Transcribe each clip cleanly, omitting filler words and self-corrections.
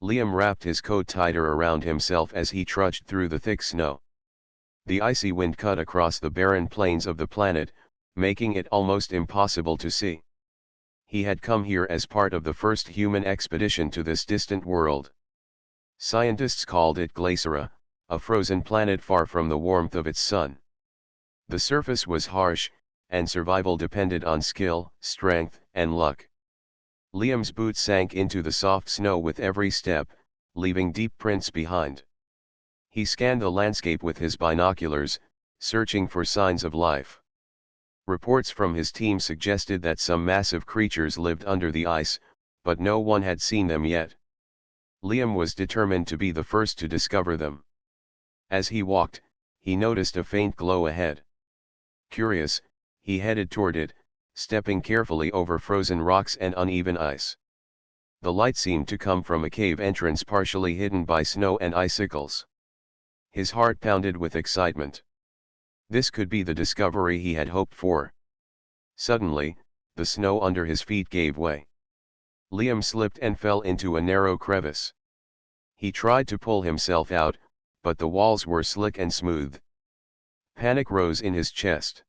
Liam wrapped his coat tighter around himself as he trudged through the thick snow. The icy wind cut across the barren plains of the planet, making it almost impossible to see. He had come here as part of the first human expedition to this distant world. Scientists called it Glacera, a frozen planet far from the warmth of its sun. The surface was harsh, and survival depended on skill, strength, and luck. Liam's boots sank into the soft snow with every step, leaving deep prints behind. He scanned the landscape with his binoculars, searching for signs of life. Reports from his team suggested that some massive creatures lived under the ice, but no one had seen them yet. Liam was determined to be the first to discover them. As he walked, he noticed a faint glow ahead. Curious, he headed toward it, stepping carefully over frozen rocks and uneven ice. The light seemed to come from a cave entrance partially hidden by snow and icicles. His heart pounded with excitement. This could be the discovery he had hoped for. Suddenly, the snow under his feet gave way. Liam slipped and fell into a narrow crevice. He tried to pull himself out, but the walls were slick and smooth. Panic rose in his chest.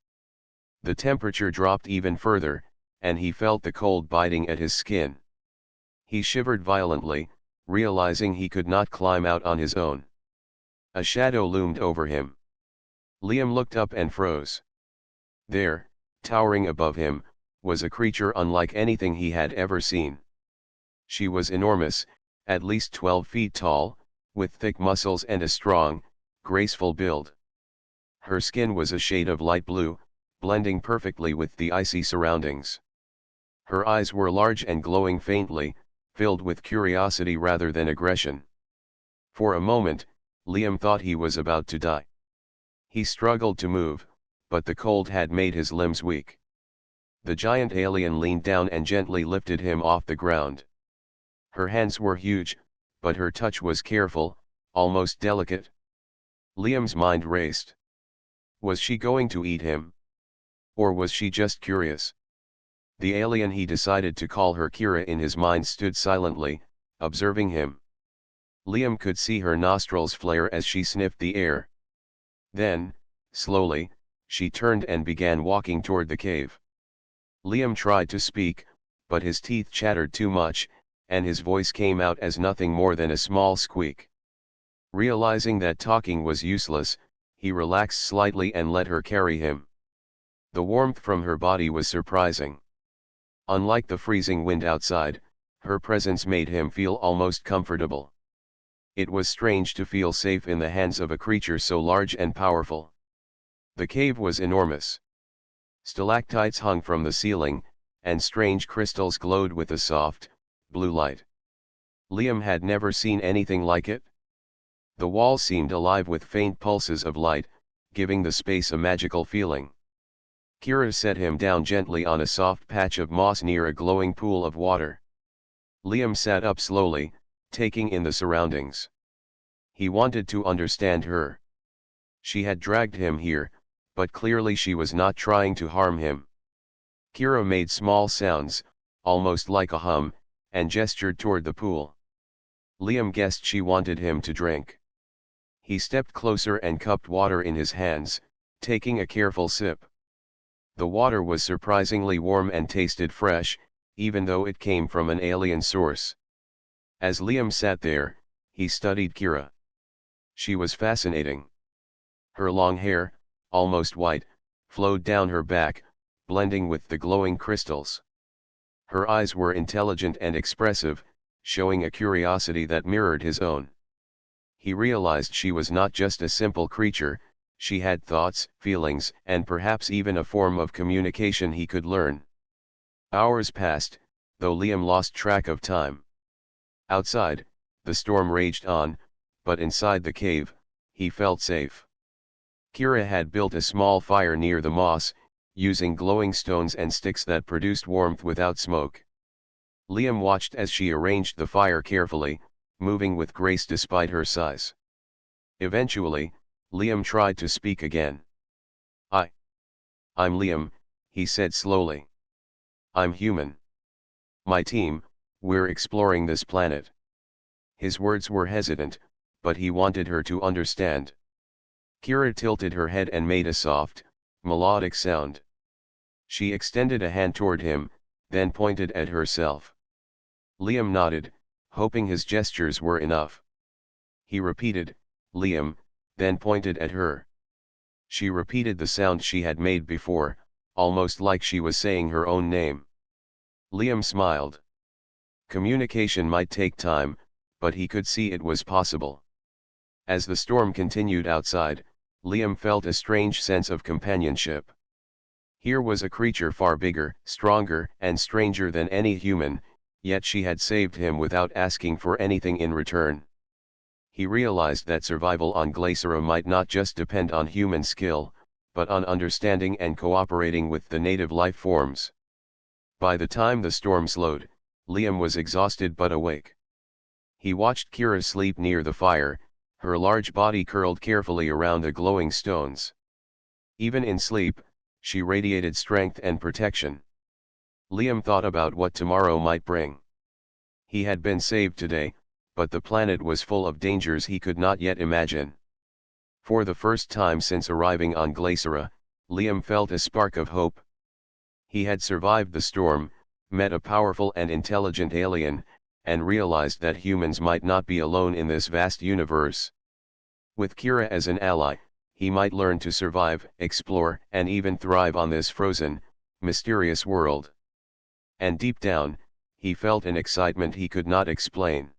The temperature dropped even further, and he felt the cold biting at his skin. He shivered violently, realizing he could not climb out on his own. A shadow loomed over him. Liam looked up and froze. There, towering above him, was a creature unlike anything he had ever seen. She was enormous, at least 12 feet tall, with thick muscles and a strong, graceful build. Her skin was a shade of light blue, blending perfectly with the icy surroundings. Her eyes were large and glowing faintly, filled with curiosity rather than aggression. For a moment, Liam thought he was about to die. He struggled to move, but the cold had made his limbs weak. The giant alien leaned down and gently lifted him off the ground. Her hands were huge, but her touch was careful, almost delicate. Liam's mind raced. Was she going to eat him? Or was she just curious? The alien he decided to call her Kira in his mind stood silently, observing him. Liam could see her nostrils flare as she sniffed the air. Then, slowly, she turned and began walking toward the cave. Liam tried to speak, but his teeth chattered too much, and his voice came out as nothing more than a small squeak. Realizing that talking was useless, he relaxed slightly and let her carry him. The warmth from her body was surprising. Unlike the freezing wind outside, her presence made him feel almost comfortable. It was strange to feel safe in the hands of a creature so large and powerful. The cave was enormous. Stalactites hung from the ceiling, and strange crystals glowed with a soft, blue light. Liam had never seen anything like it. The walls seemed alive with faint pulses of light, giving the space a magical feeling. Kira set him down gently on a soft patch of moss near a glowing pool of water. Liam sat up slowly, taking in the surroundings. He wanted to understand her. She had dragged him here, but clearly she was not trying to harm him. Kira made small sounds, almost like a hum, and gestured toward the pool. Liam guessed she wanted him to drink. He stepped closer and cupped water in his hands, taking a careful sip. The water was surprisingly warm and tasted fresh, even though it came from an alien source. As Liam sat there, he studied Kira. She was fascinating. Her long hair, almost white, flowed down her back, blending with the glowing crystals. Her eyes were intelligent and expressive, showing a curiosity that mirrored his own. He realized she was not just a simple creature, she had thoughts, feelings, and perhaps even a form of communication he could learn. Hours passed, though Liam lost track of time. Outside, the storm raged on, but inside the cave, he felt safe. Kira had built a small fire near the moss, using glowing stones and sticks that produced warmth without smoke. Liam watched as she arranged the fire carefully, moving with grace despite her size. Eventually, Liam tried to speak again. I'm Liam, he said slowly. I'm human. My team, we're exploring this planet. His words were hesitant, but he wanted her to understand. Kira tilted her head and made a soft, melodic sound. She extended a hand toward him, then pointed at herself. Liam nodded, hoping his gestures were enough. He repeated, "Liam," then pointed at her. She repeated the sound she had made before, almost like she was saying her own name. Liam smiled. Communication might take time, but he could see it was possible. As the storm continued outside, Liam felt a strange sense of companionship. Here was a creature far bigger, stronger, and stranger than any human, yet she had saved him without asking for anything in return. He realized that survival on Glaciera might not just depend on human skill, but on understanding and cooperating with the native life forms. By the time the storm slowed, Liam was exhausted but awake. He watched Kira sleep near the fire, her large body curled carefully around the glowing stones. Even in sleep, she radiated strength and protection. Liam thought about what tomorrow might bring. He had been saved today, but the planet was full of dangers he could not yet imagine. For the first time since arriving on Glaciera, Liam felt a spark of hope. He had survived the storm, met a powerful and intelligent alien, and realized that humans might not be alone in this vast universe. With Kira as an ally, he might learn to survive, explore, and even thrive on this frozen, mysterious world. And deep down, he felt an excitement he could not explain.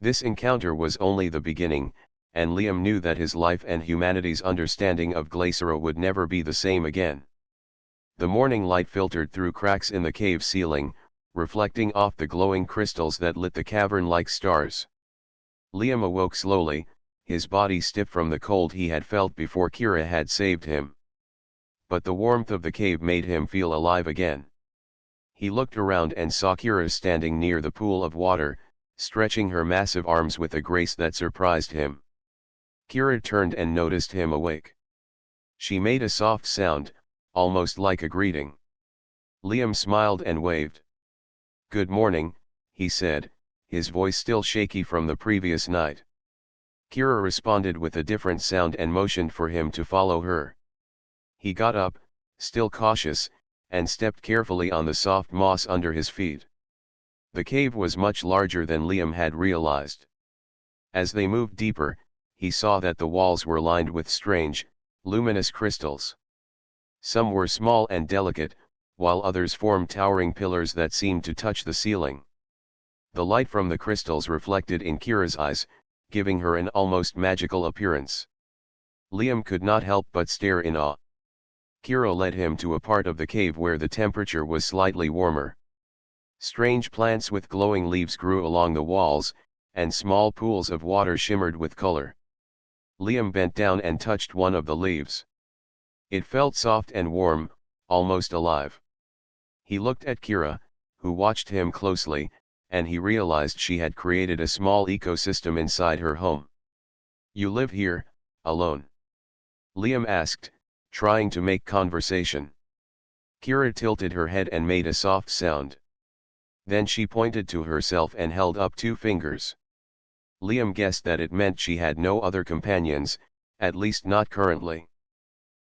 This encounter was only the beginning, and Liam knew that his life and humanity's understanding of Glaciera would never be the same again. The morning light filtered through cracks in the cave ceiling, reflecting off the glowing crystals that lit the cavern like stars. Liam awoke slowly, his body stiff from the cold he had felt before Kira had saved him. But the warmth of the cave made him feel alive again. He looked around and saw Kira standing near the pool of water, stretching her massive arms with a grace that surprised him. Kira turned and noticed him awake. She made a soft sound, almost like a greeting. Liam smiled and waved. "Good morning," he said, his voice still shaky from the previous night. Kira responded with a different sound and motioned for him to follow her. He got up, still cautious, and stepped carefully on the soft moss under his feet. The cave was much larger than Liam had realized. As they moved deeper, he saw that the walls were lined with strange, luminous crystals. Some were small and delicate, while others formed towering pillars that seemed to touch the ceiling. The light from the crystals reflected in Kira's eyes, giving her an almost magical appearance. Liam could not help but stare in awe. Kira led him to a part of the cave where the temperature was slightly warmer. Strange plants with glowing leaves grew along the walls, and small pools of water shimmered with color. Liam bent down and touched one of the leaves. It felt soft and warm, almost alive. He looked at Kira, who watched him closely, and he realized she had created a small ecosystem inside her home. "You live here, alone?" Liam asked, trying to make conversation. Kira tilted her head and made a soft sound. Then she pointed to herself and held up two fingers. Liam guessed that it meant she had no other companions, at least not currently.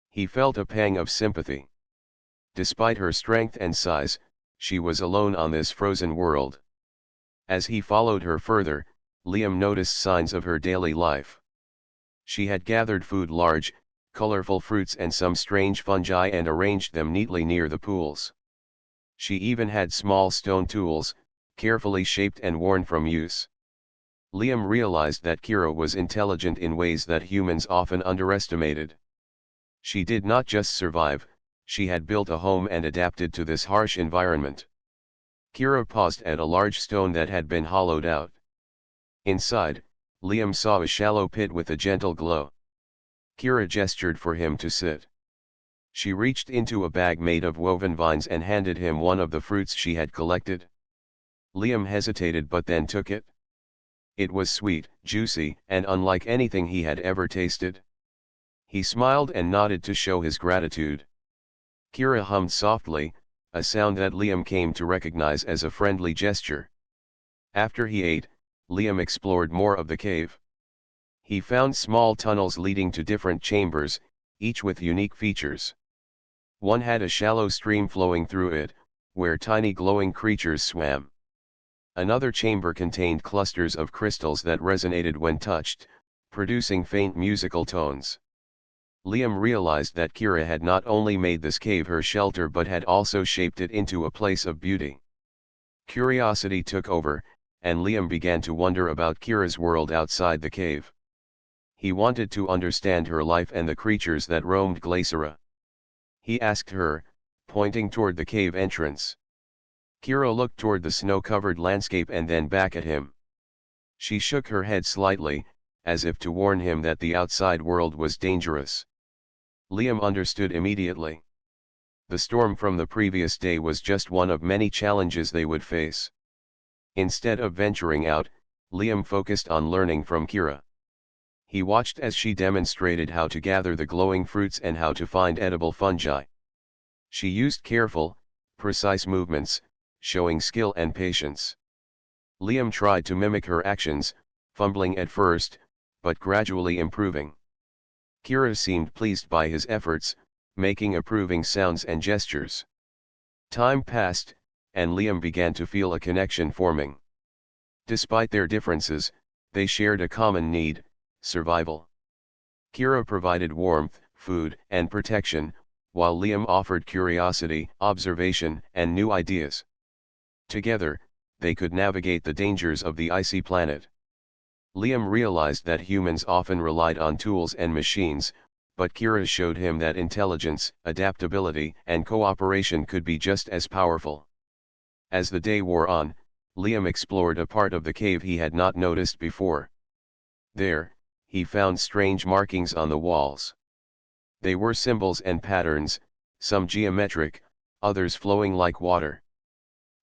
He felt a pang of sympathy. Despite her strength and size, she was alone on this frozen world. As he followed her further, Liam noticed signs of her daily life. She had gathered food, large, colorful fruits and some strange fungi, and arranged them neatly near the pools. She even had small stone tools, carefully shaped and worn from use. Liam realized that Kira was intelligent in ways that humans often underestimated. She did not just survive, she had built a home and adapted to this harsh environment. Kira paused at a large stone that had been hollowed out. Inside, Liam saw a shallow pit with a gentle glow. Kira gestured for him to sit. She reached into a bag made of woven vines and handed him one of the fruits she had collected. Liam hesitated but then took it. It was sweet, juicy, and unlike anything he had ever tasted. He smiled and nodded to show his gratitude. Kira hummed softly, a sound that Liam came to recognize as a friendly gesture. After he ate, Liam explored more of the cave. He found small tunnels leading to different chambers, each with unique features. One had a shallow stream flowing through it, where tiny glowing creatures swam. Another chamber contained clusters of crystals that resonated when touched, producing faint musical tones. Liam realized that Kira had not only made this cave her shelter but had also shaped it into a place of beauty. Curiosity took over, and Liam began to wonder about Kira's world outside the cave. He wanted to understand her life and the creatures that roamed Glacera. He asked her, pointing toward the cave entrance. Kira looked toward the snow-covered landscape and then back at him. She shook her head slightly, as if to warn him that the outside world was dangerous. Liam understood immediately. The storm from the previous day was just one of many challenges they would face. Instead of venturing out, Liam focused on learning from Kira. He watched as she demonstrated how to gather the glowing fruits and how to find edible fungi. She used careful, precise movements, showing skill and patience. Liam tried to mimic her actions, fumbling at first, but gradually improving. Kira seemed pleased by his efforts, making approving sounds and gestures. Time passed, and Liam began to feel a connection forming. Despite their differences, they shared a common need: survival. Kira provided warmth, food, and protection, while Liam offered curiosity, observation, and new ideas. Together, they could navigate the dangers of the icy planet. Liam realized that humans often relied on tools and machines, but Kira showed him that intelligence, adaptability, and cooperation could be just as powerful. As the day wore on, Liam explored a part of the cave he had not noticed before. There, he found strange markings on the walls. They were symbols and patterns, some geometric, others flowing like water.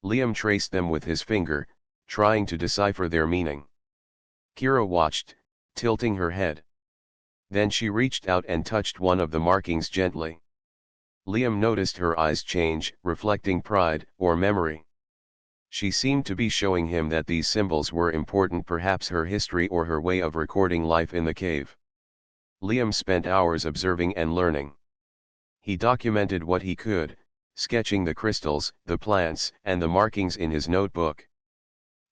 Liam traced them with his finger, trying to decipher their meaning. Kira watched, tilting her head. Then she reached out and touched one of the markings gently. Liam noticed her eyes change, reflecting pride or memory. She seemed to be showing him that these symbols were important, perhaps her history or her way of recording life in the cave. Liam spent hours observing and learning. He documented what he could, sketching the crystals, the plants, and the markings in his notebook.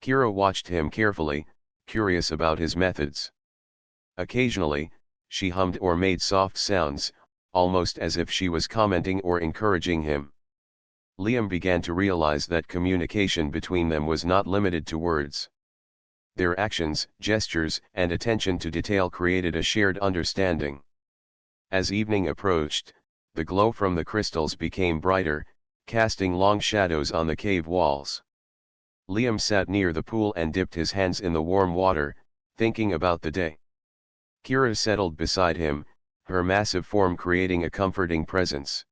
Kira watched him carefully, curious about his methods. Occasionally, she hummed or made soft sounds, almost as if she was commenting or encouraging him. Liam began to realize that communication between them was not limited to words. Their actions, gestures, and attention to detail created a shared understanding. As evening approached, the glow from the crystals became brighter, casting long shadows on the cave walls. Liam sat near the pool and dipped his hands in the warm water, thinking about the day. Kira settled beside him, her massive form creating a comforting presence.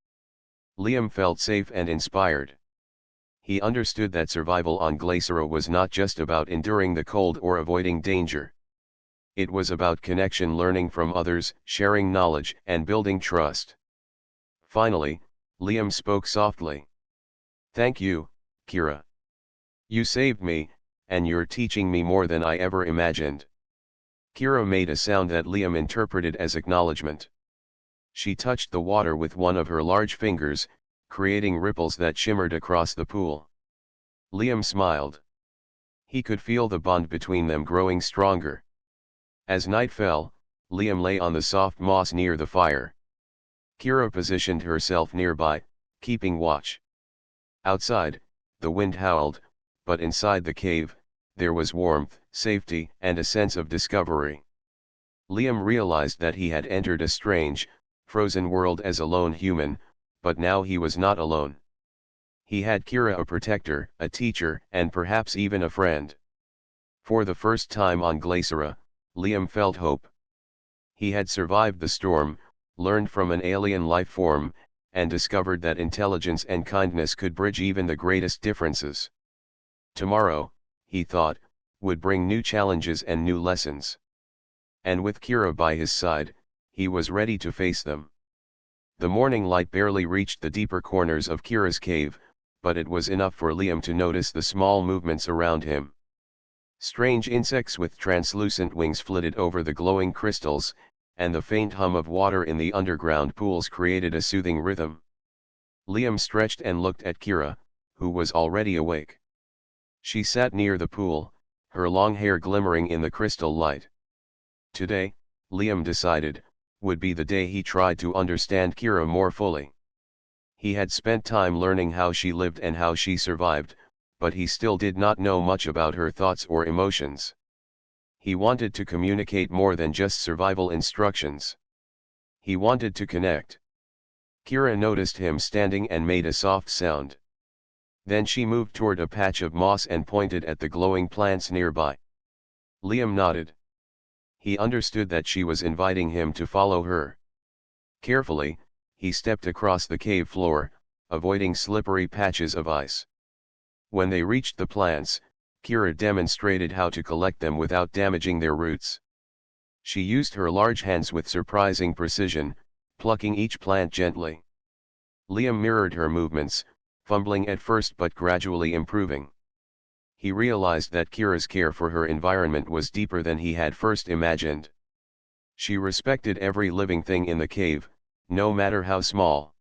Liam felt safe and inspired. He understood that survival on Glacera was not just about enduring the cold or avoiding danger. It was about connection, learning from others, sharing knowledge, and building trust. Finally, Liam spoke softly. "Thank you, Kira. You saved me, and you're teaching me more than I ever imagined." Kira made a sound that Liam interpreted as acknowledgement. She touched the water with one of her large fingers, creating ripples that shimmered across the pool. Liam smiled. He could feel the bond between them growing stronger. As night fell, Liam lay on the soft moss near the fire. Kira positioned herself nearby, keeping watch. Outside, the wind howled, but inside the cave, there was warmth, safety, and a sense of discovery. Liam realized that he had entered a strange, frozen world as a lone human, but now he was not alone. He had Kira, a protector, a teacher, and perhaps even a friend. For the first time on Glacera, Liam felt hope. He had survived the storm, learned from an alien life form, and discovered that intelligence and kindness could bridge even the greatest differences. Tomorrow, he thought, would bring new challenges and new lessons. And with Kira by his side, he was ready to face them. The morning light barely reached the deeper corners of Kira's cave, but it was enough for Liam to notice the small movements around him. Strange insects with translucent wings flitted over the glowing crystals, and the faint hum of water in the underground pools created a soothing rhythm. Liam stretched and looked at Kira, who was already awake. She sat near the pool, her long hair glimmering in the crystal light. Today, Liam decided, would be the day he tried to understand Kira more fully. He had spent time learning how she lived and how she survived, but he still did not know much about her thoughts or emotions. He wanted to communicate more than just survival instructions. He wanted to connect. Kira noticed him standing and made a soft sound. Then she moved toward a patch of moss and pointed at the glowing plants nearby. Liam nodded. He understood that she was inviting him to follow her. Carefully, he stepped across the cave floor, avoiding slippery patches of ice. When they reached the plants, Kira demonstrated how to collect them without damaging their roots. She used her large hands with surprising precision, plucking each plant gently. Liam mirrored her movements, fumbling at first but gradually improving. He realized that Kira's care for her environment was deeper than he had first imagined. She respected every living thing in the cave, no matter how small.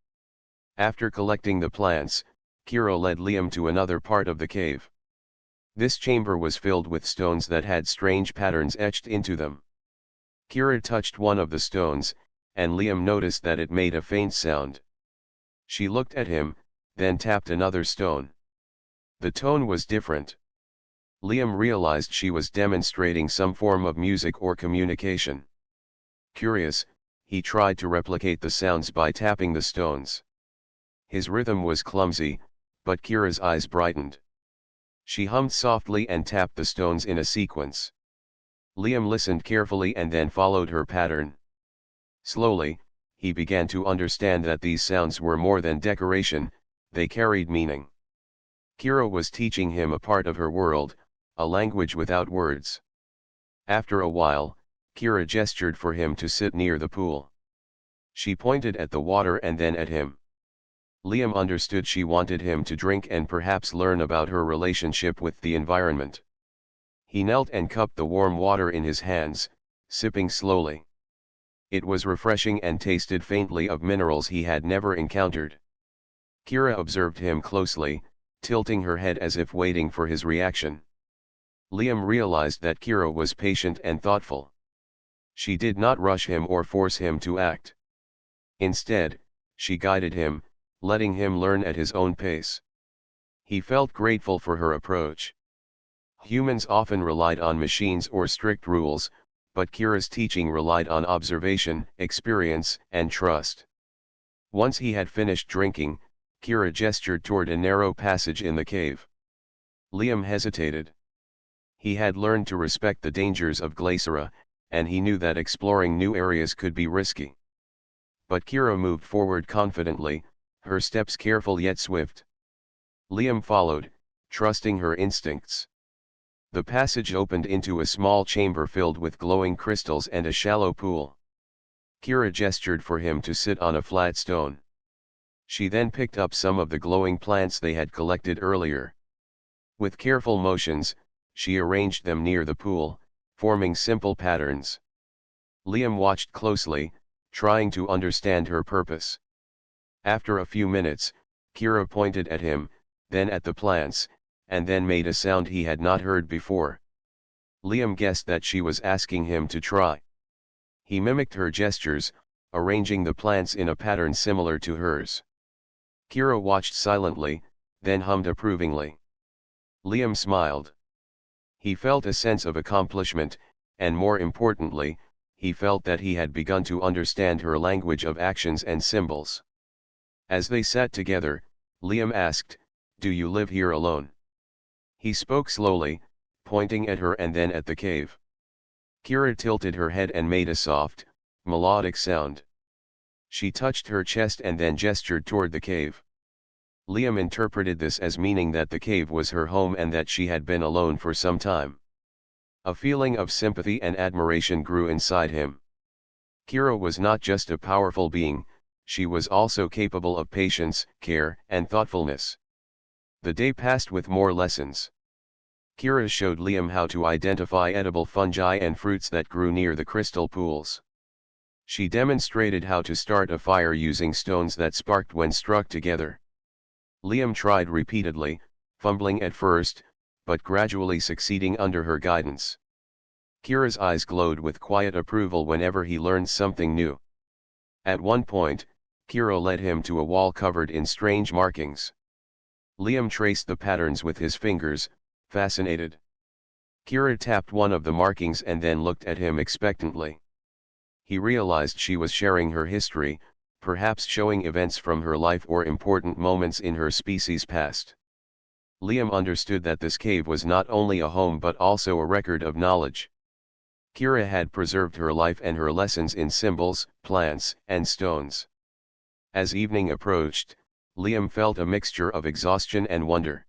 After collecting the plants, Kira led Liam to another part of the cave. This chamber was filled with stones that had strange patterns etched into them. Kira touched one of the stones, and Liam noticed that it made a faint sound. She looked at him, then tapped another stone. The tone was different. Liam realized she was demonstrating some form of music or communication. Curious, he tried to replicate the sounds by tapping the stones. His rhythm was clumsy, but Kira's eyes brightened. She hummed softly and tapped the stones in a sequence. Liam listened carefully and then followed her pattern. Slowly, he began to understand that these sounds were more than decoration, they carried meaning. Kira was teaching him a part of her world, a language without words. After a while, Kira gestured for him to sit near the pool. She pointed at the water and then at him. Liam understood she wanted him to drink and perhaps learn about her relationship with the environment. He knelt and cupped the warm water in his hands, sipping slowly. It was refreshing and tasted faintly of minerals he had never encountered. Kira observed him closely, tilting her head as if waiting for his reaction. Liam realized that Kira was patient and thoughtful. She did not rush him or force him to act. Instead, she guided him, letting him learn at his own pace. He felt grateful for her approach. Humans often relied on machines or strict rules, but Kira's teaching relied on observation, experience, and trust. Once he had finished drinking, Kira gestured toward a narrow passage in the cave. Liam hesitated. He had learned to respect the dangers of Glaciera, and he knew that exploring new areas could be risky. But Kira moved forward confidently, her steps careful yet swift. Liam followed, trusting her instincts. The passage opened into a small chamber filled with glowing crystals and a shallow pool. Kira gestured for him to sit on a flat stone. She then picked up some of the glowing plants they had collected earlier. With careful motions, she arranged them near the pool, forming simple patterns. Liam watched closely, trying to understand her purpose. After a few minutes, Kira pointed at him, then at the plants, and then made a sound he had not heard before. Liam guessed that she was asking him to try. He mimicked her gestures, arranging the plants in a pattern similar to hers. Kira watched silently, then hummed approvingly. Liam smiled. He felt a sense of accomplishment, and more importantly, he felt that he had begun to understand her language of actions and symbols. As they sat together, Liam asked, "Do you live here alone?" He spoke slowly, pointing at her and then at the cave. Kira tilted her head and made a soft, melodic sound. She touched her chest and then gestured toward the cave. Liam interpreted this as meaning that the cave was her home and that she had been alone for some time. A feeling of sympathy and admiration grew inside him. Kira was not just a powerful being, she was also capable of patience, care, and thoughtfulness. The day passed with more lessons. Kira showed Liam how to identify edible fungi and fruits that grew near the crystal pools. She demonstrated how to start a fire using stones that sparked when struck together. Liam tried repeatedly, fumbling at first, but gradually succeeding under her guidance. Kira's eyes glowed with quiet approval whenever he learned something new. At one point, Kira led him to a wall covered in strange markings. Liam traced the patterns with his fingers, fascinated. Kira tapped one of the markings and then looked at him expectantly. He realized she was sharing her history, perhaps showing events from her life or important moments in her species' past. Liam understood that this cave was not only a home but also a record of knowledge. Kira had preserved her life and her lessons in symbols, plants, and stones. As evening approached, Liam felt a mixture of exhaustion and wonder.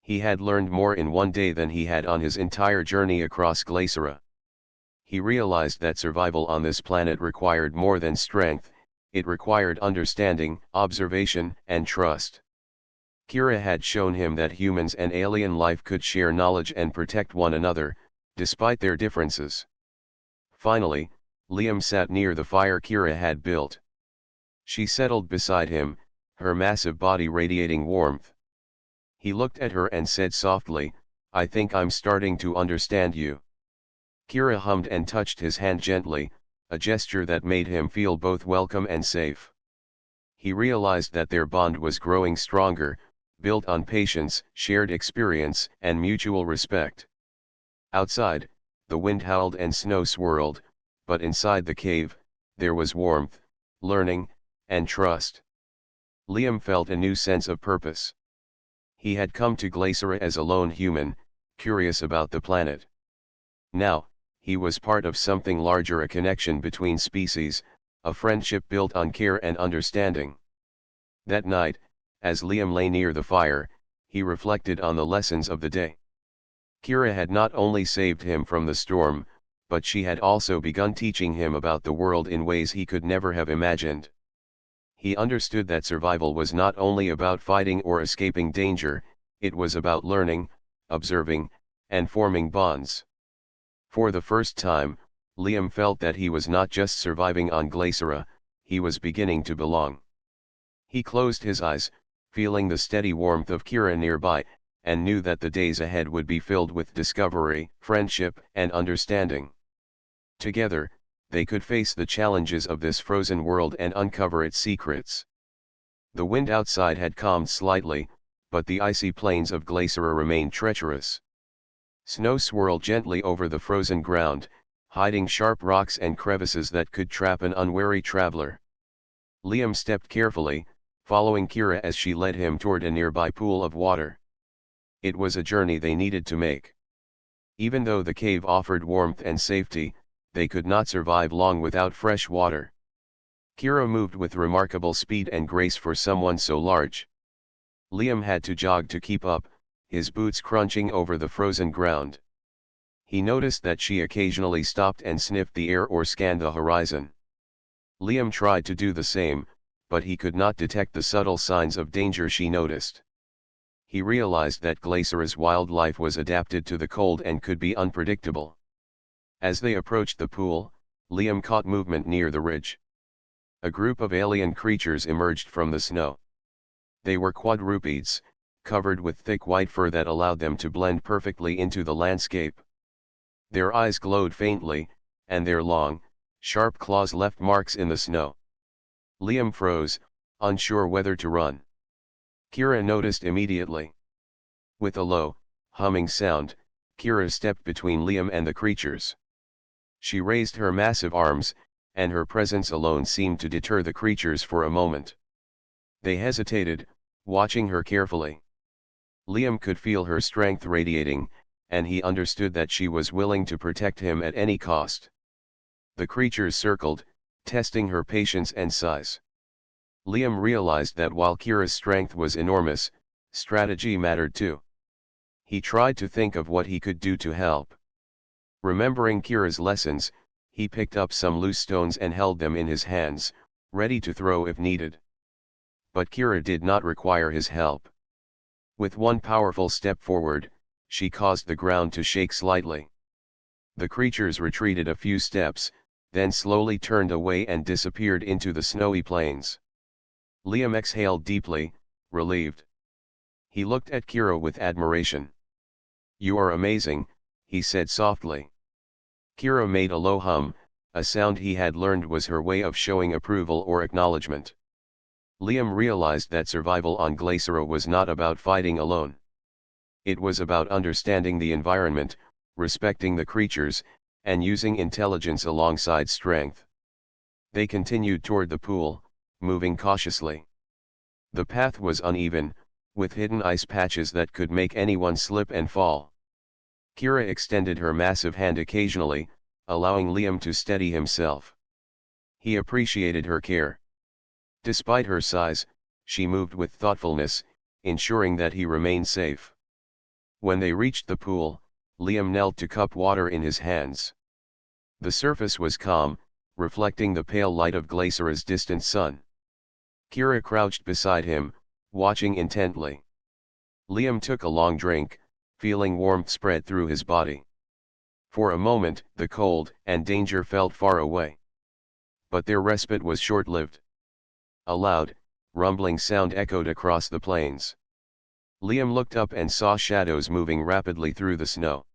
He had learned more in one day than he had on his entire journey across Glaciera. He realized that survival on this planet required more than strength, it required understanding, observation, and trust. Kira had shown him that humans and alien life could share knowledge and protect one another, despite their differences. Finally, Liam sat near the fire Kira had built. She settled beside him, her massive body radiating warmth. He looked at her and said softly, "I think I'm starting to understand you." Kira hummed and touched his hand gently, a gesture that made him feel both welcome and safe. He realized that their bond was growing stronger, built on patience, shared experience, and mutual respect. Outside, the wind howled and snow swirled, but inside the cave, there was warmth, learning, and trust. Liam felt a new sense of purpose. He had come to Glaciera as a lone human, curious about the planet. Now, he was part of something larger, a connection between species, a friendship built on care and understanding. That night, as Liam lay near the fire, he reflected on the lessons of the day. Kira had not only saved him from the storm, but she had also begun teaching him about the world in ways he could never have imagined. He understood that survival was not only about fighting or escaping danger, it was about learning, observing, and forming bonds. For the first time, Liam felt that he was not just surviving on Glaciera, he was beginning to belong. He closed his eyes, feeling the steady warmth of Kira nearby, and knew that the days ahead would be filled with discovery, friendship, and understanding. Together, they could face the challenges of this frozen world and uncover its secrets. The wind outside had calmed slightly, but the icy plains of Glaciera remained treacherous. Snow swirled gently over the frozen ground, hiding sharp rocks and crevices that could trap an unwary traveler. Liam stepped carefully, following Kira as she led him toward a nearby pool of water. It was a journey they needed to make. Even though the cave offered warmth and safety, they could not survive long without fresh water. Kira moved with remarkable speed and grace for someone so large. Liam had to jog to keep up, his boots crunching over the frozen ground. He noticed that she occasionally stopped and sniffed the air or scanned the horizon. Liam tried to do the same, but he could not detect the subtle signs of danger she noticed. He realized that Glaciera's wildlife was adapted to the cold and could be unpredictable. As they approached the pool, Liam caught movement near the ridge. A group of alien creatures emerged from the snow. They were quadrupeds, covered with thick white fur that allowed them to blend perfectly into the landscape. Their eyes glowed faintly, and their long, sharp claws left marks in the snow. Liam froze, unsure whether to run. Kira noticed immediately. With a low, humming sound, Kira stepped between Liam and the creatures. She raised her massive arms, and her presence alone seemed to deter the creatures for a moment. They hesitated, watching her carefully. Liam could feel her strength radiating, and he understood that she was willing to protect him at any cost. The creatures circled, testing her patience and size. Liam realized that while Kira's strength was enormous, strategy mattered too. He tried to think of what he could do to help. Remembering Kira's lessons, he picked up some loose stones and held them in his hands, ready to throw if needed. But Kira did not require his help. With one powerful step forward, she caused the ground to shake slightly. The creatures retreated a few steps, then slowly turned away and disappeared into the snowy plains. Liam exhaled deeply, relieved. He looked at Kira with admiration. "You are amazing," he said softly. Kira made a low hum, a sound he had learned was her way of showing approval or acknowledgement. Liam realized that survival on Glaciera was not about fighting alone. It was about understanding the environment, respecting the creatures, and using intelligence alongside strength. They continued toward the pool, moving cautiously. The path was uneven, with hidden ice patches that could make anyone slip and fall. Kira extended her massive hand occasionally, allowing Liam to steady himself. He appreciated her care. Despite her size, she moved with thoughtfulness, ensuring that he remained safe. When they reached the pool, Liam knelt to cup water in his hands. The surface was calm, reflecting the pale light of Glaciera's distant sun. Kira crouched beside him, watching intently. Liam took a long drink, feeling warmth spread through his body. For a moment, the cold and danger felt far away. But their respite was short-lived. A loud, rumbling sound echoed across the plains. Liam looked up and saw shadows moving rapidly through the snow.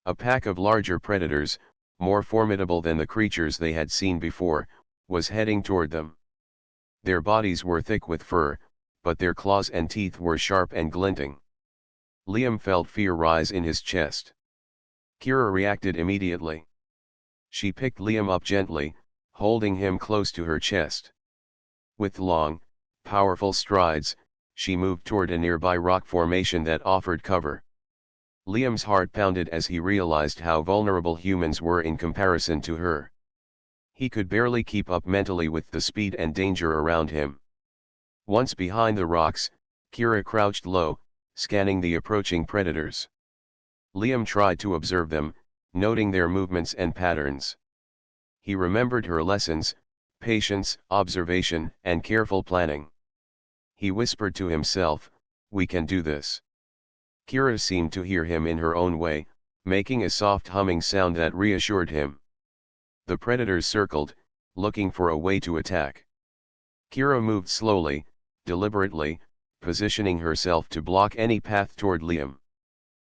A pack of larger predators, more formidable than the creatures they had seen before, was heading toward them. Their bodies were thick with fur, but their claws and teeth were sharp and glinting. Liam felt fear rise in his chest. Kira reacted immediately. She picked Liam up gently, holding him close to her chest. With long, powerful strides, she moved toward a nearby rock formation that offered cover. Liam's heart pounded as he realized how vulnerable humans were in comparison to her. He could barely keep up mentally with the speed and danger around him. Once behind the rocks, Kira crouched low, scanning the approaching predators. Liam tried to observe them, noting their movements and patterns. He remembered her lessons: patience, observation, and careful planning. He whispered to himself, "We can do this." Kira seemed to hear him in her own way, making a soft humming sound that reassured him. The predators circled, looking for a way to attack. Kira moved slowly, deliberately, positioning herself to block any path toward Liam.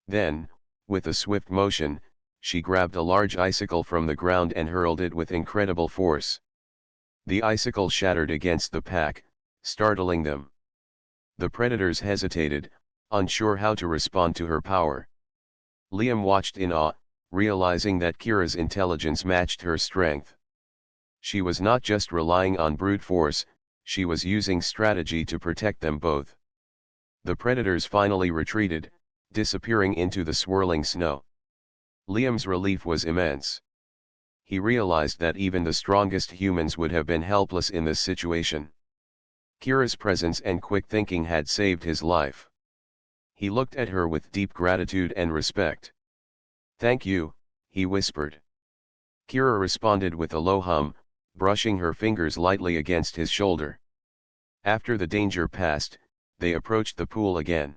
Then, with a swift motion, she grabbed a large icicle from the ground and hurled it with incredible force. The icicle shattered against the pack, startling them. The predators hesitated, unsure how to respond to her power. Liam watched in awe, realizing that Kira's intelligence matched her strength. She was not just relying on brute force, she was using strategy to protect them both. The predators finally retreated, disappearing into the swirling snow. Liam's relief was immense. He realized that even the strongest humans would have been helpless in this situation. Kira's presence and quick thinking had saved his life. He looked at her with deep gratitude and respect. "Thank you," he whispered. Kira responded with a low hum, brushing her fingers lightly against his shoulder. After the danger passed, they approached the pool again.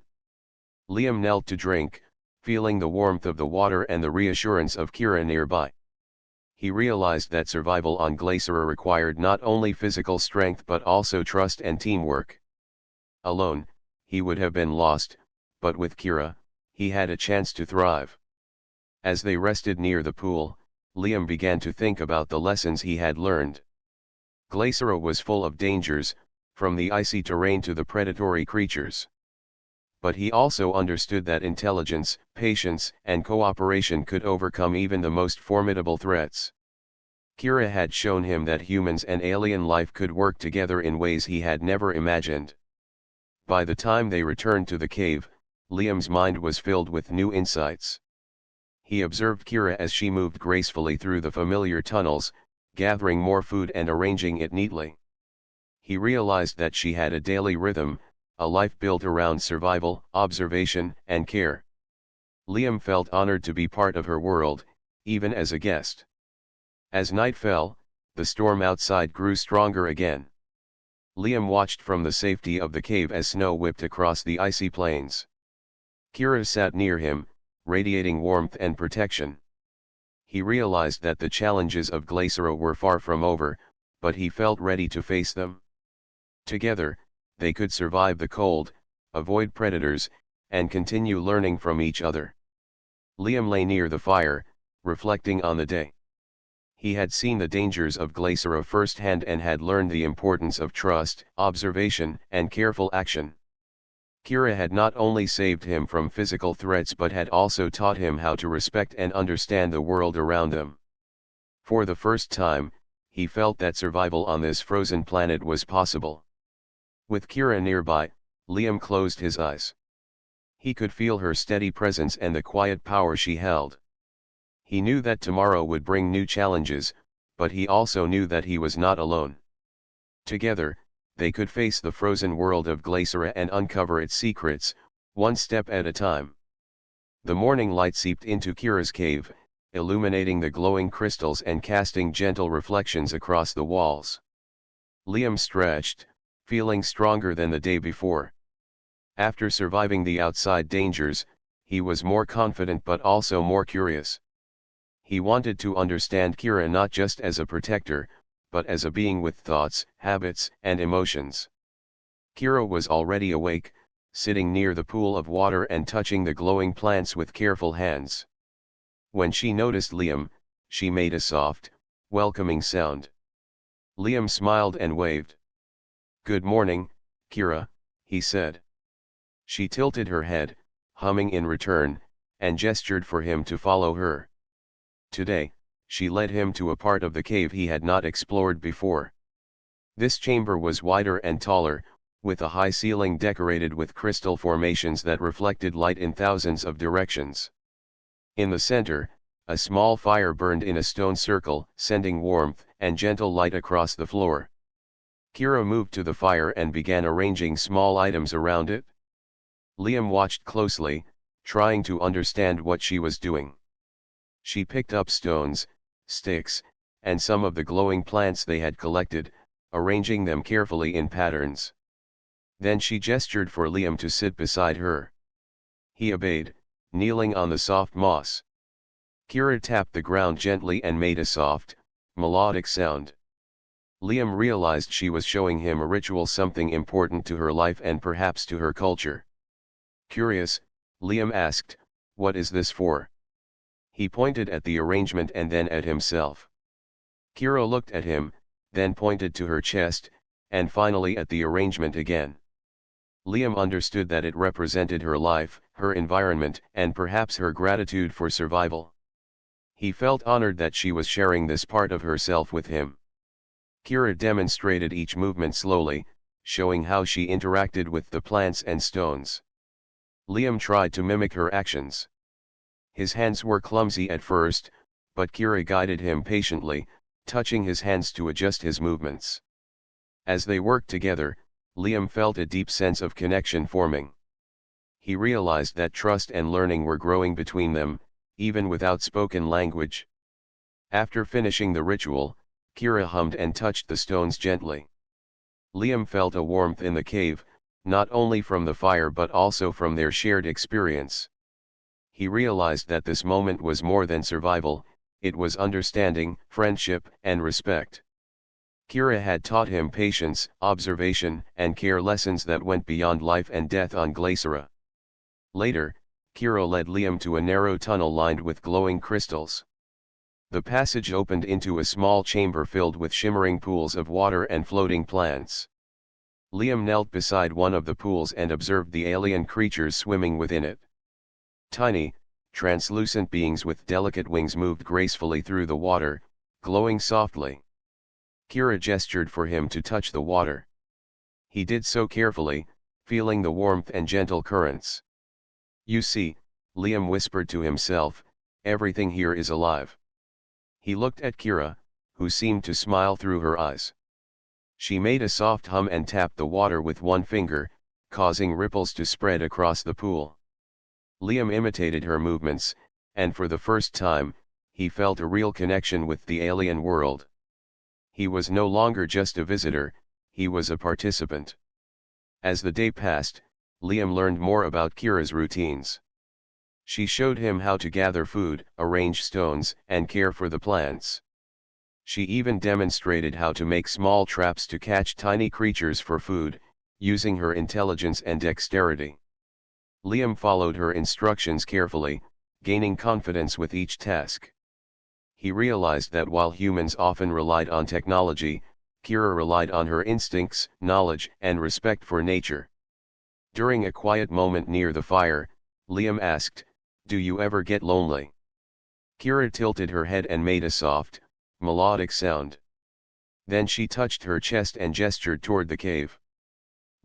Liam knelt to drink, feeling the warmth of the water and the reassurance of Kira nearby. He realized that survival on Glaciera required not only physical strength but also trust and teamwork. Alone, he would have been lost, but with Kira, he had a chance to thrive. As they rested near the pool, Liam began to think about the lessons he had learned. Glaciera was full of dangers, from the icy terrain to the predatory creatures. But he also understood that intelligence, patience, and cooperation could overcome even the most formidable threats. Kira had shown him that humans and alien life could work together in ways he had never imagined. By the time they returned to the cave, Liam's mind was filled with new insights. He observed Kira as she moved gracefully through the familiar tunnels, gathering more food and arranging it neatly. He realized that she had a daily rhythm, a life built around survival, observation, and care. Liam felt honored to be part of her world, even as a guest. As night fell, the storm outside grew stronger again. Liam watched from the safety of the cave as snow whipped across the icy plains. Kira sat near him, radiating warmth and protection. He realized that the challenges of Glaciera were far from over, but he felt ready to face them. Together, they could survive the cold, avoid predators, and continue learning from each other. Liam lay near the fire, reflecting on the day. He had seen the dangers of Glaciera firsthand and had learned the importance of trust, observation, and careful action. Kira had not only saved him from physical threats but had also taught him how to respect and understand the world around them. For the first time, he felt that survival on this frozen planet was possible. With Kira nearby, Liam closed his eyes. He could feel her steady presence and the quiet power she held. He knew that tomorrow would bring new challenges, but he also knew that he was not alone. Together, they could face the frozen world of Glaciera and uncover its secrets, one step at a time. The morning light seeped into Kira's cave, illuminating the glowing crystals and casting gentle reflections across the walls. Liam stretched, feeling stronger than the day before. After surviving the outside dangers, he was more confident but also more curious. He wanted to understand Kira not just as a protector, but as a being with thoughts, habits, and emotions. Kira was already awake, sitting near the pool of water and touching the glowing plants with careful hands. When she noticed Liam, she made a soft, welcoming sound. Liam smiled and waved. "Good morning, Kira," he said. She tilted her head, humming in return, and gestured for him to follow her. Today, she led him to a part of the cave he had not explored before. This chamber was wider and taller, with a high ceiling decorated with crystal formations that reflected light in thousands of directions. In the center, a small fire burned in a stone circle, sending warmth and gentle light across the floor. Kira moved to the fire and began arranging small items around it. Liam watched closely, trying to understand what she was doing. She picked up stones, sticks, and some of the glowing plants they had collected, arranging them carefully in patterns. Then she gestured for Liam to sit beside her. He obeyed, kneeling on the soft moss. Kira tapped the ground gently and made a soft, melodic sound. Liam realized she was showing him a ritual, something important to her life and perhaps to her culture. Curious, Liam asked, "What is this for?" He pointed at the arrangement and then at himself. Kira looked at him, then pointed to her chest, and finally at the arrangement again. Liam understood that it represented her life, her environment, and perhaps her gratitude for survival. He felt honored that she was sharing this part of herself with him. Kira demonstrated each movement slowly, showing how she interacted with the plants and stones. Liam tried to mimic her actions. His hands were clumsy at first, but Kira guided him patiently, touching his hands to adjust his movements. As they worked together, Liam felt a deep sense of connection forming. He realized that trust and learning were growing between them, even without spoken language. After finishing the ritual, Kira hummed and touched the stones gently. Liam felt a warmth in the cave, not only from the fire but also from their shared experience. He realized that this moment was more than survival, it was understanding, friendship, and respect. Kira had taught him patience, observation, and care, lessons that went beyond life and death on Glaciera. Later, Kira led Liam to a narrow tunnel lined with glowing crystals. The passage opened into a small chamber filled with shimmering pools of water and floating plants. Liam knelt beside one of the pools and observed the alien creatures swimming within it. Tiny, translucent beings with delicate wings moved gracefully through the water, glowing softly. Kira gestured for him to touch the water. He did so carefully, feeling the warmth and gentle currents. "You see," Liam whispered to himself, "everything here is alive." He looked at Kira, who seemed to smile through her eyes. She made a soft hum and tapped the water with one finger, causing ripples to spread across the pool. Liam imitated her movements, and for the first time, he felt a real connection with the alien world. He was no longer just a visitor, he was a participant. As the day passed, Liam learned more about Kira's routines. She showed him how to gather food, arrange stones, and care for the plants. She even demonstrated how to make small traps to catch tiny creatures for food, using her intelligence and dexterity. Liam followed her instructions carefully, gaining confidence with each task. He realized that while humans often relied on technology, Kira relied on her instincts, knowledge, and respect for nature. During a quiet moment near the fire, Liam asked, "Do you ever get lonely?" Kira tilted her head and made a soft, melodic sound. Then she touched her chest and gestured toward the cave.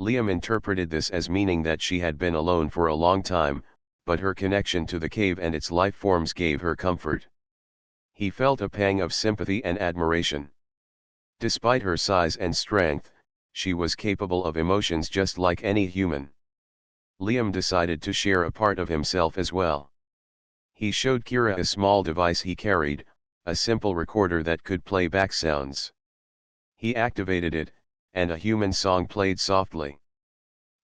Liam interpreted this as meaning that she had been alone for a long time, but her connection to the cave and its life forms gave her comfort. He felt a pang of sympathy and admiration. Despite her size and strength, she was capable of emotions just like any human. Liam decided to share a part of himself as well. He showed Kira a small device he carried, a simple recorder that could play back sounds. He activated it, and a human song played softly.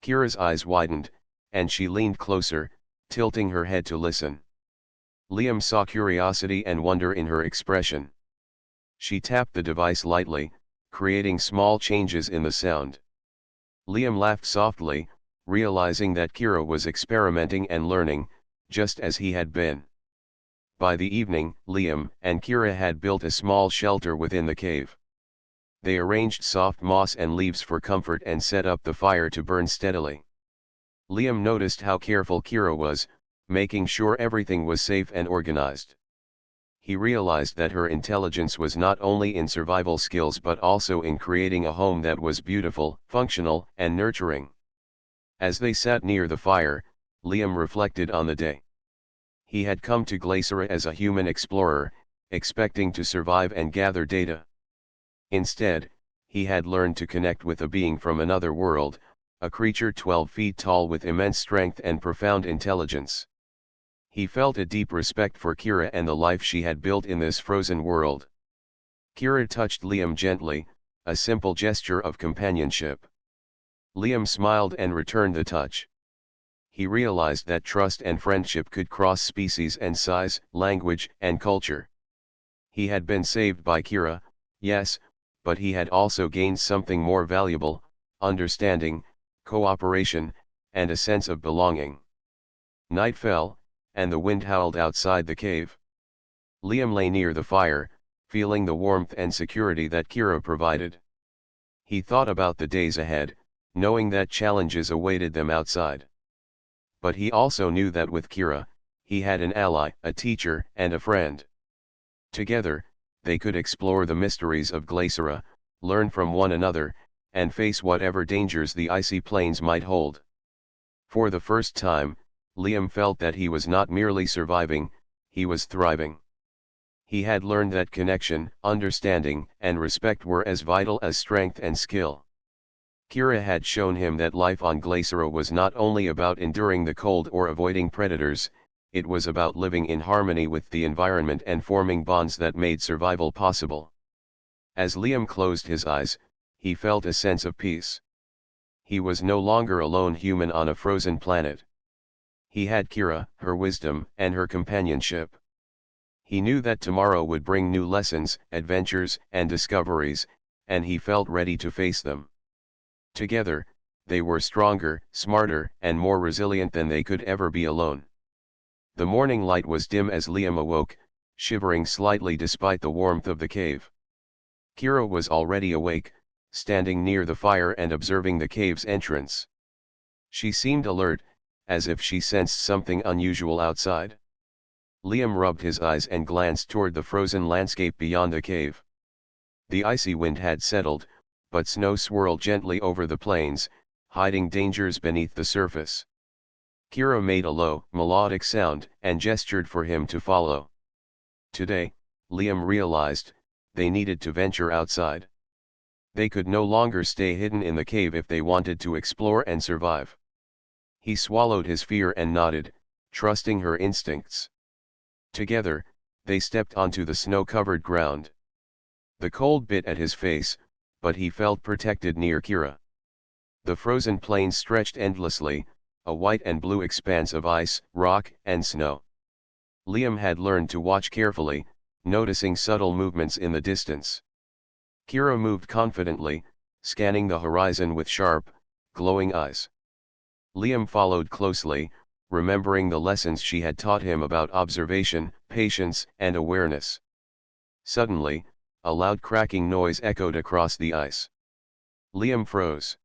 Kira's eyes widened, and she leaned closer, tilting her head to listen. Liam saw curiosity and wonder in her expression. She tapped the device lightly, creating small changes in the sound. Liam laughed softly, realizing that Kira was experimenting and learning, just as he had been. By the evening, Liam and Kira had built a small shelter within the cave. They arranged soft moss and leaves for comfort and set up the fire to burn steadily. Liam noticed how careful Kira was, making sure everything was safe and organized. He realized that her intelligence was not only in survival skills but also in creating a home that was beautiful, functional, and nurturing. As they sat near the fire, Liam reflected on the day. He had come to Glaciera as a human explorer, expecting to survive and gather data. Instead, he had learned to connect with a being from another world, a creature 12 feet tall with immense strength and profound intelligence. He felt a deep respect for Kira and the life she had built in this frozen world. Kira touched Liam gently, a simple gesture of companionship. Liam smiled and returned the touch. He realized that trust and friendship could cross species and size, language, and culture. He had been saved by Kira, yes, but he had also gained something more valuable: understanding, cooperation, and a sense of belonging. Night fell, and the wind howled outside the cave. Liam lay near the fire, feeling the warmth and security that Kira provided. He thought about the days ahead, knowing that challenges awaited them outside. But he also knew that with Kira, he had an ally, a teacher, and a friend. Together, they could explore the mysteries of Glaciera, learn from one another, and face whatever dangers the icy plains might hold. For the first time, Liam felt that he was not merely surviving, he was thriving. He had learned that connection, understanding, and respect were as vital as strength and skill. Kira had shown him that life on Glaciera was not only about enduring the cold or avoiding predators, it was about living in harmony with the environment and forming bonds that made survival possible. As Liam closed his eyes, he felt a sense of peace. He was no longer a lone human on a frozen planet. He had Kira, her wisdom, and her companionship. He knew that tomorrow would bring new lessons, adventures, and discoveries, and he felt ready to face them. Together, they were stronger, smarter, and more resilient than they could ever be alone. The morning light was dim as Liam awoke, shivering slightly despite the warmth of the cave. Kira was already awake, standing near the fire and observing the cave's entrance. She seemed alert, as if she sensed something unusual outside. Liam rubbed his eyes and glanced toward the frozen landscape beyond the cave. The icy wind had settled, but snow swirled gently over the plains, hiding dangers beneath the surface. Kira made a low, melodic sound and gestured for him to follow. Today, Liam realized, they needed to venture outside. They could no longer stay hidden in the cave if they wanted to explore and survive. He swallowed his fear and nodded, trusting her instincts. Together, they stepped onto the snow-covered ground. The cold bit at his face, but he felt protected near Kira. The frozen plains stretched endlessly, a white and blue expanse of ice, rock, and snow. Liam had learned to watch carefully, noticing subtle movements in the distance. Kira moved confidently, scanning the horizon with sharp, glowing eyes. Liam followed closely, remembering the lessons she had taught him about observation, patience, and awareness. Suddenly, a loud cracking noise echoed across the ice. Liam froze.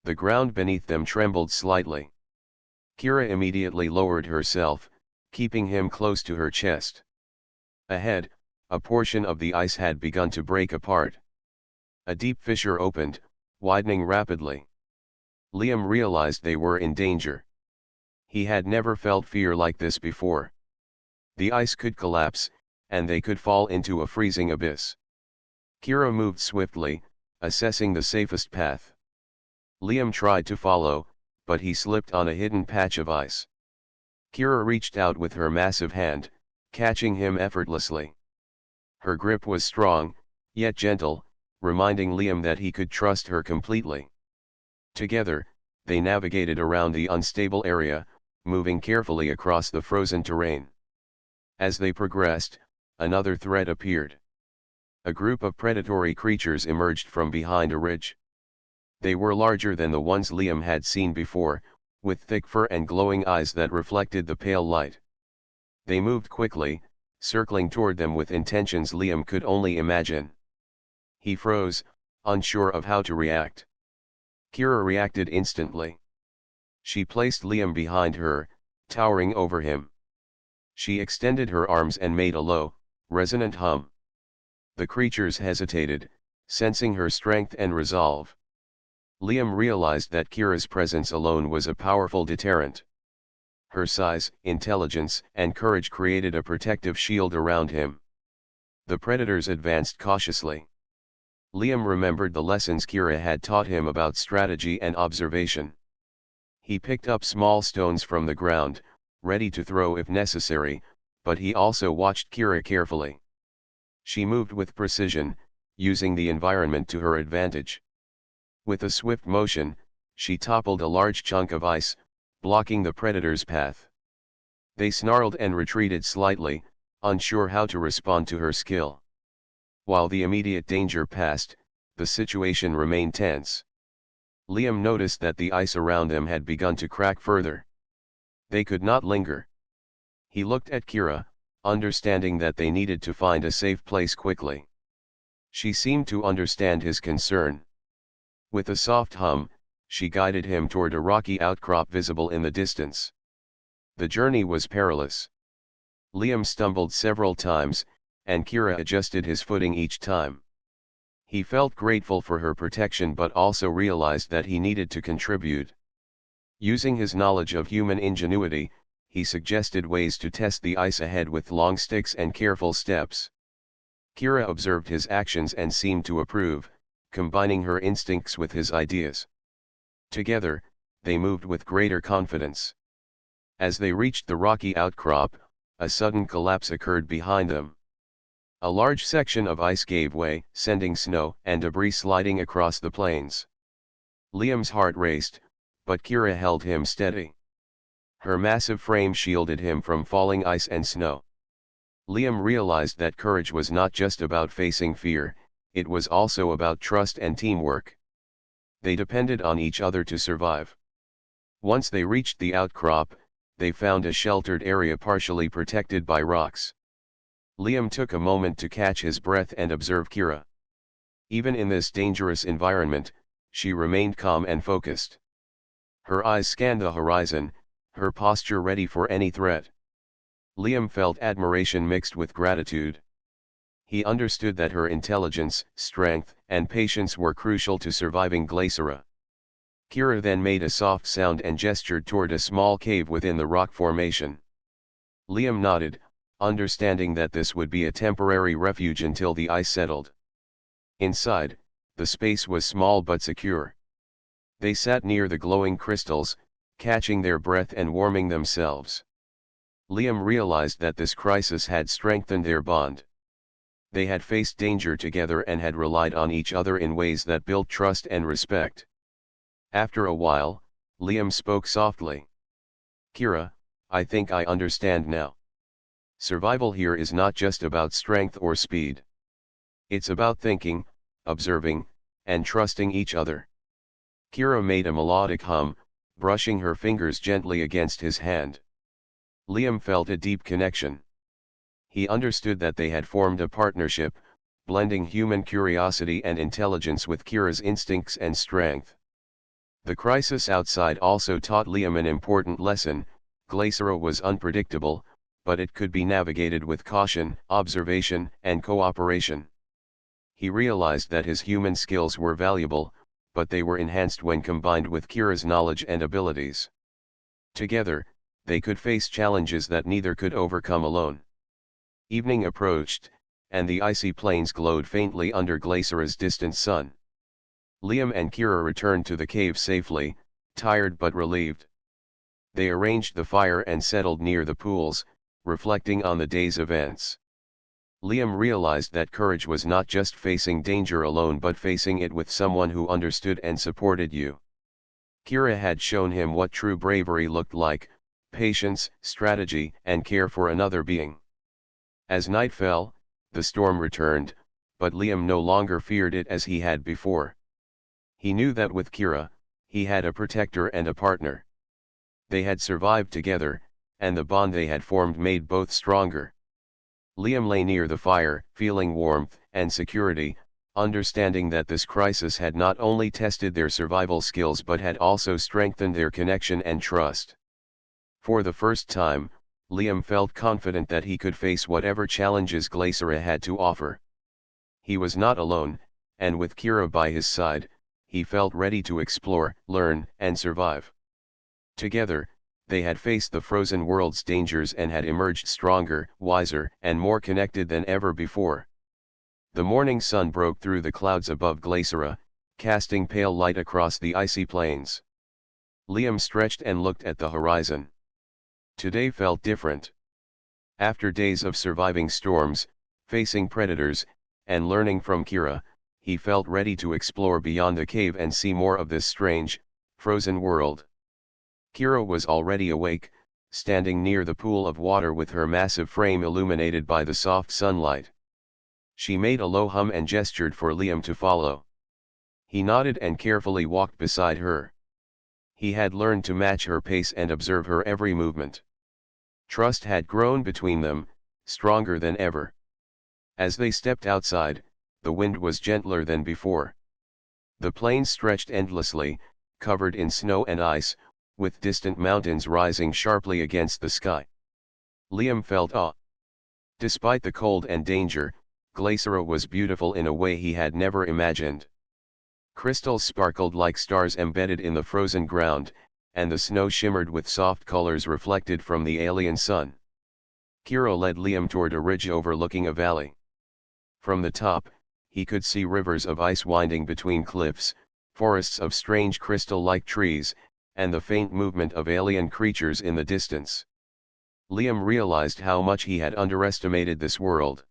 The ground beneath them trembled slightly. Kira immediately lowered herself, keeping him close to her chest. Ahead, a portion of the ice had begun to break apart. A deep fissure opened, widening rapidly. Liam realized they were in danger. He had never felt fear like this before. The ice could collapse, and they could fall into a freezing abyss. Kira moved swiftly, assessing the safest path. Liam tried to follow, but he slipped on a hidden patch of ice. Kira reached out with her massive hand, catching him effortlessly. Her grip was strong, yet gentle, reminding Liam that he could trust her completely. Together, they navigated around the unstable area, moving carefully across the frozen terrain. As they progressed, another threat appeared. A group of predatory creatures emerged from behind a ridge. They were larger than the ones Liam had seen before, with thick fur and glowing eyes that reflected the pale light. They moved quickly, circling toward them with intentions Liam could only imagine. He froze, unsure of how to react. Kira reacted instantly. She placed Liam behind her, towering over him. She extended her arms and made a low, resonant hum. The creatures hesitated, sensing her strength and resolve. Liam realized that Kira's presence alone was a powerful deterrent. Her size, intelligence, and courage created a protective shield around him. The predators advanced cautiously. Liam remembered the lessons Kira had taught him about strategy and observation. He picked up small stones from the ground, ready to throw if necessary, but he also watched Kira carefully. She moved with precision, using the environment to her advantage. With a swift motion, she toppled a large chunk of ice, blocking the predator's path. They snarled and retreated slightly, unsure how to respond to her skill. While the immediate danger passed, the situation remained tense. Liam noticed that the ice around them had begun to crack further. They could not linger. He looked at Kira, understanding that they needed to find a safe place quickly. She seemed to understand his concern. With a soft hum, she guided him toward a rocky outcrop visible in the distance. The journey was perilous. Liam stumbled several times, and Kira adjusted his footing each time. He felt grateful for her protection but also realized that he needed to contribute. Using his knowledge of human ingenuity, he suggested ways to test the ice ahead with long sticks and careful steps. Kira observed his actions and seemed to approve, combining her instincts with his ideas. Together, they moved with greater confidence. As they reached the rocky outcrop, a sudden collapse occurred behind them. A large section of ice gave way, sending snow and debris sliding across the plains. Liam's heart raced, but Kira held him steady. Her massive frame shielded him from falling ice and snow. Liam realized that courage was not just about facing fear, it was also about trust and teamwork. They depended on each other to survive. Once they reached the outcrop, they found a sheltered area partially protected by rocks. Liam took a moment to catch his breath and observe Kira. Even in this dangerous environment, she remained calm and focused. Her eyes scanned the horizon, her posture ready for any threat. Liam felt admiration mixed with gratitude. He understood that her intelligence, strength, and patience were crucial to surviving Glaciera. Kira then made a soft sound and gestured toward a small cave within the rock formation. Liam nodded, understanding that this would be a temporary refuge until the ice settled. Inside, the space was small but secure. They sat near the glowing crystals, catching their breath and warming themselves. Liam realized that this crisis had strengthened their bond. They had faced danger together and had relied on each other in ways that built trust and respect. After a while, Liam spoke softly. Kira, I think I understand now. Survival here is not just about strength or speed. It's about thinking, observing, and trusting each other. Kira made a melodic hum, brushing her fingers gently against his hand. Liam felt a deep connection. He understood that they had formed a partnership, blending human curiosity and intelligence with Kira's instincts and strength. The crisis outside also taught Liam an important lesson. Glycera was unpredictable, but it could be navigated with caution, observation, and cooperation. He realized that his human skills were valuable, but they were enhanced when combined with Kira's knowledge and abilities. Together, they could face challenges that neither could overcome alone. Evening approached, and the icy plains glowed faintly under Glycera's distant sun. Liam and Kira returned to the cave safely, tired but relieved. They arranged the fire and settled near the pools, reflecting on the day's events. Liam realized that courage was not just facing danger alone but facing it with someone who understood and supported you. Kira had shown him what true bravery looked like: patience, strategy, and care for another being. As night fell, the storm returned, but Liam no longer feared it as he had before. He knew that with Kira, he had a protector and a partner. They had survived together, and the bond they had formed made both stronger. Liam lay near the fire, feeling warmth and security, understanding that this crisis had not only tested their survival skills but had also strengthened their connection and trust. For the first time, Liam felt confident that he could face whatever challenges Glycera had to offer. He was not alone, and with Kira by his side, he felt ready to explore, learn, and survive. Together, they had faced the frozen world's dangers and had emerged stronger, wiser, and more connected than ever before. The morning sun broke through the clouds above Glycera, casting pale light across the icy plains. Liam stretched and looked at the horizon. Today felt different. After days of surviving storms, facing predators, and learning from Kira, he felt ready to explore beyond the cave and see more of this strange, frozen world. Kira was already awake, standing near the pool of water with her massive frame illuminated by the soft sunlight. She made a low hum and gestured for Liam to follow. He nodded and carefully walked beside her. He had learned to match her pace and observe her every movement. Trust had grown between them, stronger than ever. As they stepped outside, the wind was gentler than before. The plains stretched endlessly, covered in snow and ice, with distant mountains rising sharply against the sky. Liam felt awe. Despite the cold and danger, Glycera was beautiful in a way he had never imagined. Crystals sparkled like stars embedded in the frozen ground, and the snow shimmered with soft colors reflected from the alien sun. Kira led Liam toward a ridge overlooking a valley. From the top, he could see rivers of ice winding between cliffs, forests of strange crystal-like trees, and the faint movement of alien creatures in the distance. Liam realized how much he had underestimated this world.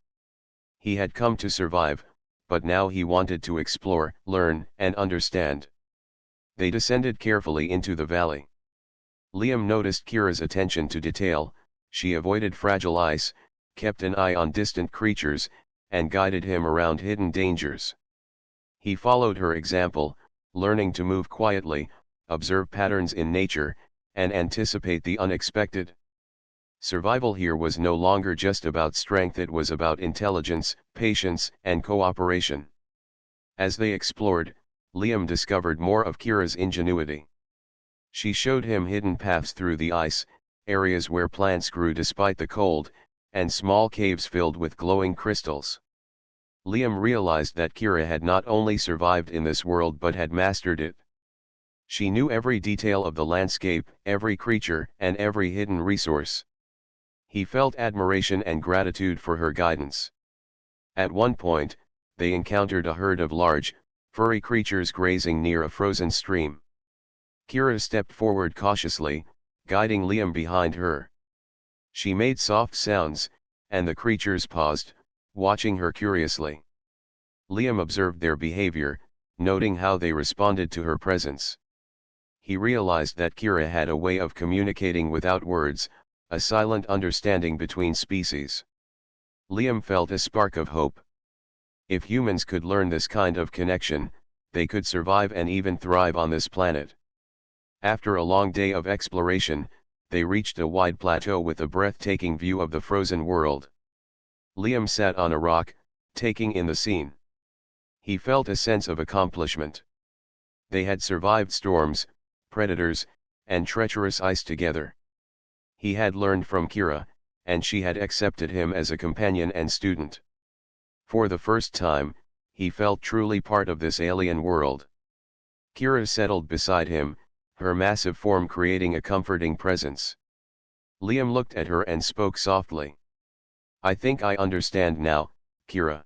He had come to survive, but now he wanted to explore, learn, and understand. They descended carefully into the valley. Liam noticed Kira's attention to detail. She avoided fragile ice, kept an eye on distant creatures, and guided him around hidden dangers. He followed her example, learning to move quietly, observe patterns in nature, and anticipate the unexpected. Survival here was no longer just about strength, it was about intelligence, patience, and cooperation. As they explored, Liam discovered more of Kira's ingenuity. She showed him hidden paths through the ice, areas where plants grew despite the cold, and small caves filled with glowing crystals. Liam realized that Kira had not only survived in this world but had mastered it. She knew every detail of the landscape, every creature, and every hidden resource. He felt admiration and gratitude for her guidance. At one point, they encountered a herd of large, furry creatures grazing near a frozen stream. Kira stepped forward cautiously, guiding Liam behind her. She made soft sounds, and the creatures paused, watching her curiously. Liam observed their behavior, noting how they responded to her presence. he realized that Kira had a way of communicating without words, a silent understanding between species. Liam felt a spark of hope. If humans could learn this kind of connection, they could survive and even thrive on this planet. After a long day of exploration, they reached a wide plateau with a breathtaking view of the frozen world. Liam sat on a rock, taking in the scene. He felt a sense of accomplishment. They had survived storms, predators, and treacherous ice together. He had learned from Kira, and she had accepted him as a companion and student. For the first time, he felt truly part of this alien world. Kira settled beside him, her massive form creating a comforting presence. Liam looked at her and spoke softly. "I think I understand now, Kira.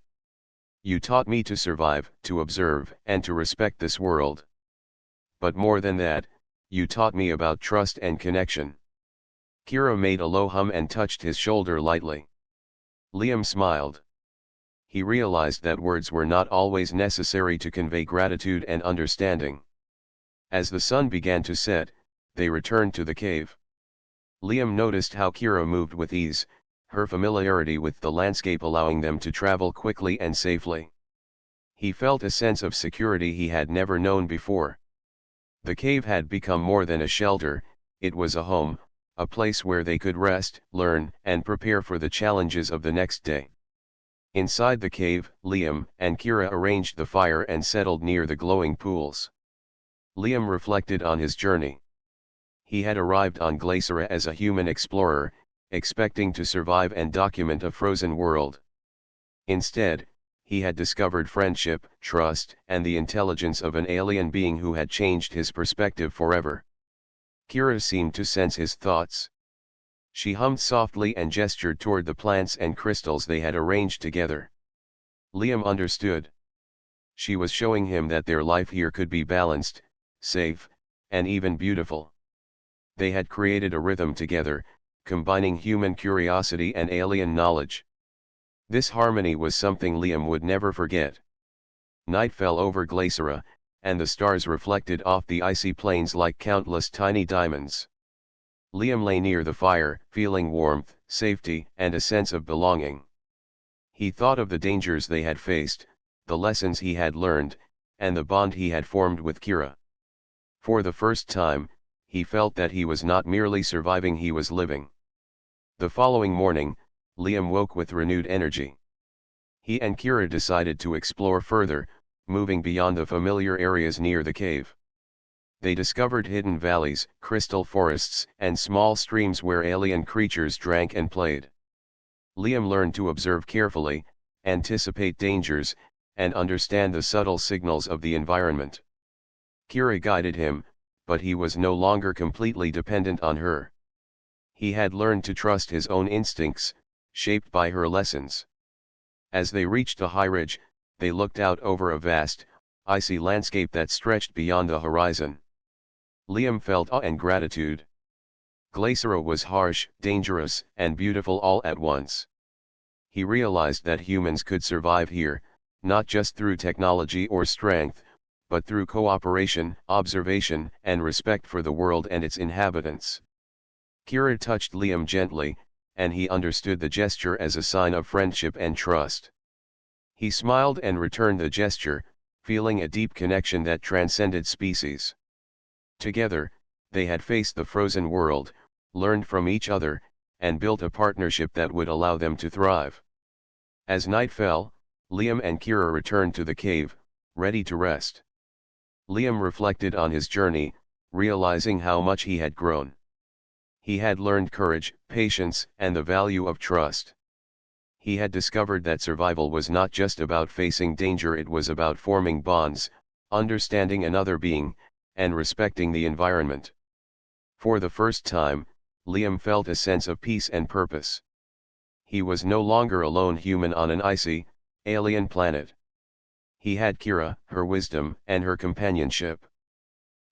You taught me to survive, to observe, and to respect this world. But more than that, you taught me about trust and connection." Kira made a low hum and touched his shoulder lightly. Liam smiled. He realized that words were not always necessary to convey gratitude and understanding. As the sun began to set, they returned to the cave. Liam noticed how Kira moved with ease, her familiarity with the landscape allowing them to travel quickly and safely. He felt a sense of security he had never known before. The cave had become more than a shelter, it was a home, a place where they could rest, learn, and prepare for the challenges of the next day. Inside the cave, Liam and Kira arranged the fire and settled near the glowing pools. Liam reflected on his journey. He had arrived on Glacera as a human explorer, expecting to survive and document a frozen world. Instead, he had discovered friendship, trust, and the intelligence of an alien being who had changed his perspective forever. Kira seemed to sense his thoughts. She hummed softly and gestured toward the plants and crystals they had arranged together. Liam understood. She was showing him that their life here could be balanced, safe, and even beautiful. They had created a rhythm together, combining human curiosity and alien knowledge. This harmony was something Liam would never forget. Night fell over Glacera, and the stars reflected off the icy plains like countless tiny diamonds. Liam lay near the fire, feeling warmth, safety, and a sense of belonging. He thought of the dangers they had faced, the lessons he had learned, and the bond he had formed with Kira. For the first time, he felt that he was not merely surviving, he was living. The following morning, Liam woke with renewed energy. He and Kira decided to explore further, moving beyond the familiar areas near the cave. They discovered hidden valleys, crystal forests, and small streams where alien creatures drank and played. Liam learned to observe carefully, anticipate dangers, and understand the subtle signals of the environment. Kira guided him, but he was no longer completely dependent on her. He had learned to trust his own instincts, shaped by her lessons. As they reached a high ridge, they looked out over a vast, icy landscape that stretched beyond the horizon. Liam felt awe and gratitude. Glacera was harsh, dangerous, and beautiful all at once. He realized that humans could survive here, not just through technology or strength, but through cooperation, observation, and respect for the world and its inhabitants. Kira touched Liam gently, and he understood the gesture as a sign of friendship and trust. He smiled and returned the gesture, feeling a deep connection that transcended species. Together, they had faced the frozen world, learned from each other, and built a partnership that would allow them to thrive. As night fell, Liam and Kira returned to the cave, ready to rest. Liam reflected on his journey, realizing how much he had grown. He had learned courage, patience, and the value of trust. He had discovered that survival was not just about facing danger, it was about forming bonds, understanding another being, and respecting the environment. For the first time, Liam felt a sense of peace and purpose. He was no longer a lone human on an icy, alien planet. He had Kira, her wisdom, and her companionship.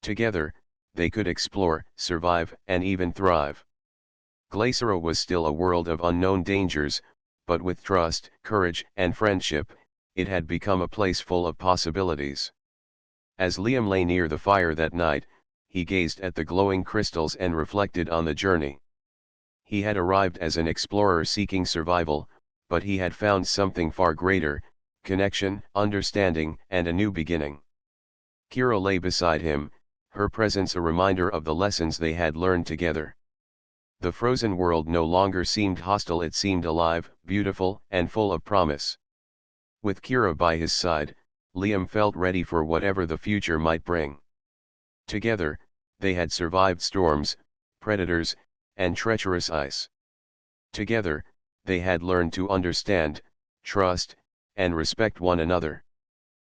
Together, they could explore, survive, and even thrive. Glacera was still a world of unknown dangers, but with trust, courage, and friendship, it had become a place full of possibilities. As Liam lay near the fire that night, he gazed at the glowing crystals and reflected on the journey. He had arrived as an explorer seeking survival, but he had found something far greater: connection, understanding, and a new beginning. Kira lay beside him, her presence a reminder of the lessons they had learned together. The frozen world no longer seemed hostile, it seemed alive, beautiful, and full of promise. With Kira by his side, Liam felt ready for whatever the future might bring. Together, they had survived storms, predators, and treacherous ice. Together, they had learned to understand, trust, and respect one another.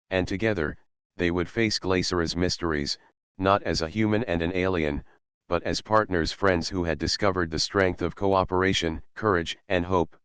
And together, they would face Glacera's mysteries, not as a human and an alien, but as partners, friends who had discovered the strength of cooperation, courage, and hope.